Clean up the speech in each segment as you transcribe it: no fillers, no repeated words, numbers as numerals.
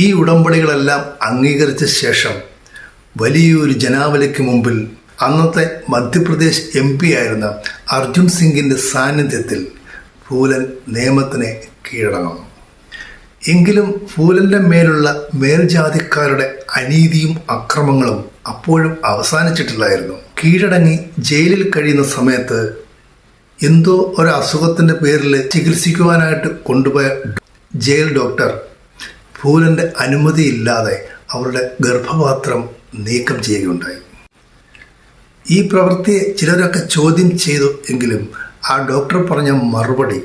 ഈ ഉടമ്പടികളെല്ലാം അംഗീകരിച്ച ശേഷം വലിയൊരു ജനാവലിക്ക് മുമ്പിൽ അന്നത്തെ മധ്യപ്രദേശ് MP ആയിരുന്ന അർജുൻ സിംഗിൻ്റെ സാന്നിധ്യത്തിൽ ഫൂലൻ നിയമത്തിനെ കീഴടങ്ങുന്നു. എങ്കിലും ഫൂലൻ്റെ മേലുള്ള മേൽജാതിക്കാരുടെ അനീതിയും അക്രമങ്ങളും അപ്പോഴും അവസാനിച്ചിട്ടില്ലായിരുന്നു. കീഴടങ്ങി ജയിലിൽ കഴിയുന്ന സമയത്ത് എന്തോ ഒരു അസുഖത്തിൻ്റെ പേരിൽ ചികിത്സിക്കുവാനായിട്ട് കൊണ്ടുപോയ ജയിൽ ഡോക്ടർ ഫൂലൻ്റെ അനുമതിയില്ലാതെ അവരുടെ ഗർഭപാത്രം നീക്കം ചെയ്യുകയുണ്ടായി. ഈ പ്രവൃത്തിയെ ചിലരൊക്കെ ചോദ്യം ചെയ്തു. എങ്കിലും ആ ഡോക്ടർ പറഞ്ഞ മറുപടി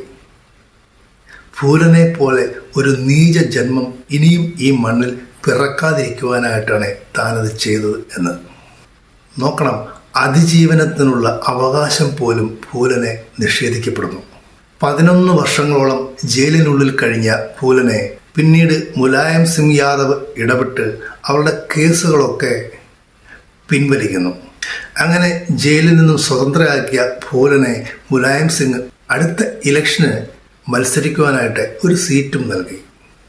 ഫൂലനെ പോലെ ഒരു നീച ജന്മം ഇനിയും ഈ മണ്ണിൽ പിറക്കാതിരിക്കുവാനായിട്ടാണ് താനത് ചെയ്തത് എന്ന്. നോക്കണം, അതിജീവനത്തിനുള്ള അവകാശം പോലും ഫൂലനെ നിഷേധിക്കപ്പെടുന്നു. 11 വർഷങ്ങളോളം ജയിലിനുള്ളിൽ കഴിഞ്ഞ ഫൂലനെ പിന്നീട് മുലായം സിംഗ് യാദവ് ഇടപെട്ട് അവരുടെ കേസുകളൊക്കെ പിൻവലിക്കുന്നു. അങ്ങനെ ജയിലിൽ നിന്നും സ്വതന്ത്രയാക്കിയ ഫൂലനെ മുലായം സിംഗ് അടുത്ത ഇലക്ഷന് മത്സരിക്കുവാനായിട്ട് ഒരു സീറ്റും നൽകി.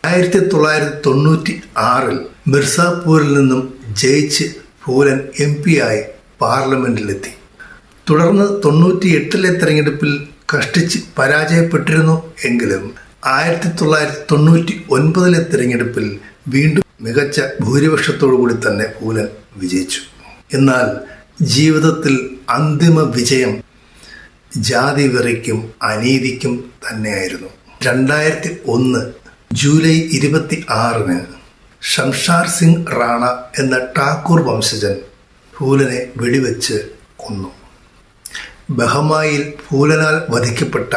1996 മിർസാപൂരിൽ നിന്നും ജയിച്ച് ഫൂലൻ MP ആയി പാർലമെന്റിലെത്തി. തുടർന്ന് 98 തെരഞ്ഞെടുപ്പിൽ കഷ്ടിച്ച് പരാജയപ്പെട്ടിരുന്നു. എങ്കിലും 1999 തെരഞ്ഞെടുപ്പിൽ വീണ്ടും മികച്ച ഭൂരിപക്ഷത്തോടുകൂടി തന്നെ ഫൂലൻ വിജയിച്ചു. എന്നാൽ ജീവിതത്തിൽ അന്തിമ വിജയം ജാതി വെറിക്കും അനീതിക്കും തന്നെയായിരുന്നു. 2001 ജൂലൈ 26 ഷംഷാർ സിംഗ് റാണ എന്ന ഠാക്കൂർ വംശജൻ ഫൂലനെ വെടിവെച്ച് കൊന്നു. ബഹമായിൽ ഫൂലനാൽ വധിക്കപ്പെട്ട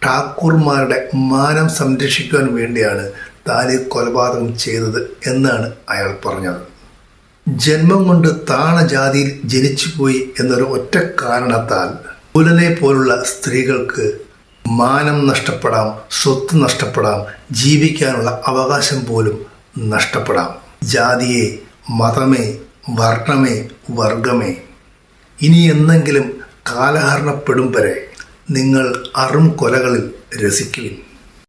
ഠാക്കൂർമാരുടെ മാനം സംരക്ഷിക്കുവാൻ വേണ്ടിയാണ് താൻ ഈ കൊലപാതകം ചെയ്തത് എന്നാണ് അയാൾ പറഞ്ഞത്. ജന്മം കൊണ്ട് താണ ജാതിയിൽ ജനിച്ചുപോയി എന്നൊരു ഒറ്റ കാരണത്താൽ ഫൂലനെ പോലുള്ള സ്ത്രീകൾക്ക് മാനം നഷ്ടപ്പെടാം, സ്വത്ത് നഷ്ടപ്പെടാം, ജീവിക്കാനുള്ള അവകാശം പോലും നഷ്ടപ്പെടാം. ജാതിയെ, മതമേ, വർണ്ണമേ, വർഗമേ, ഇനി എന്നെങ്കിലും കാലഹരണപ്പെടും വരെ നിങ്ങൾ അറും കൊലകളിൽ രസിക്കുവിൻ.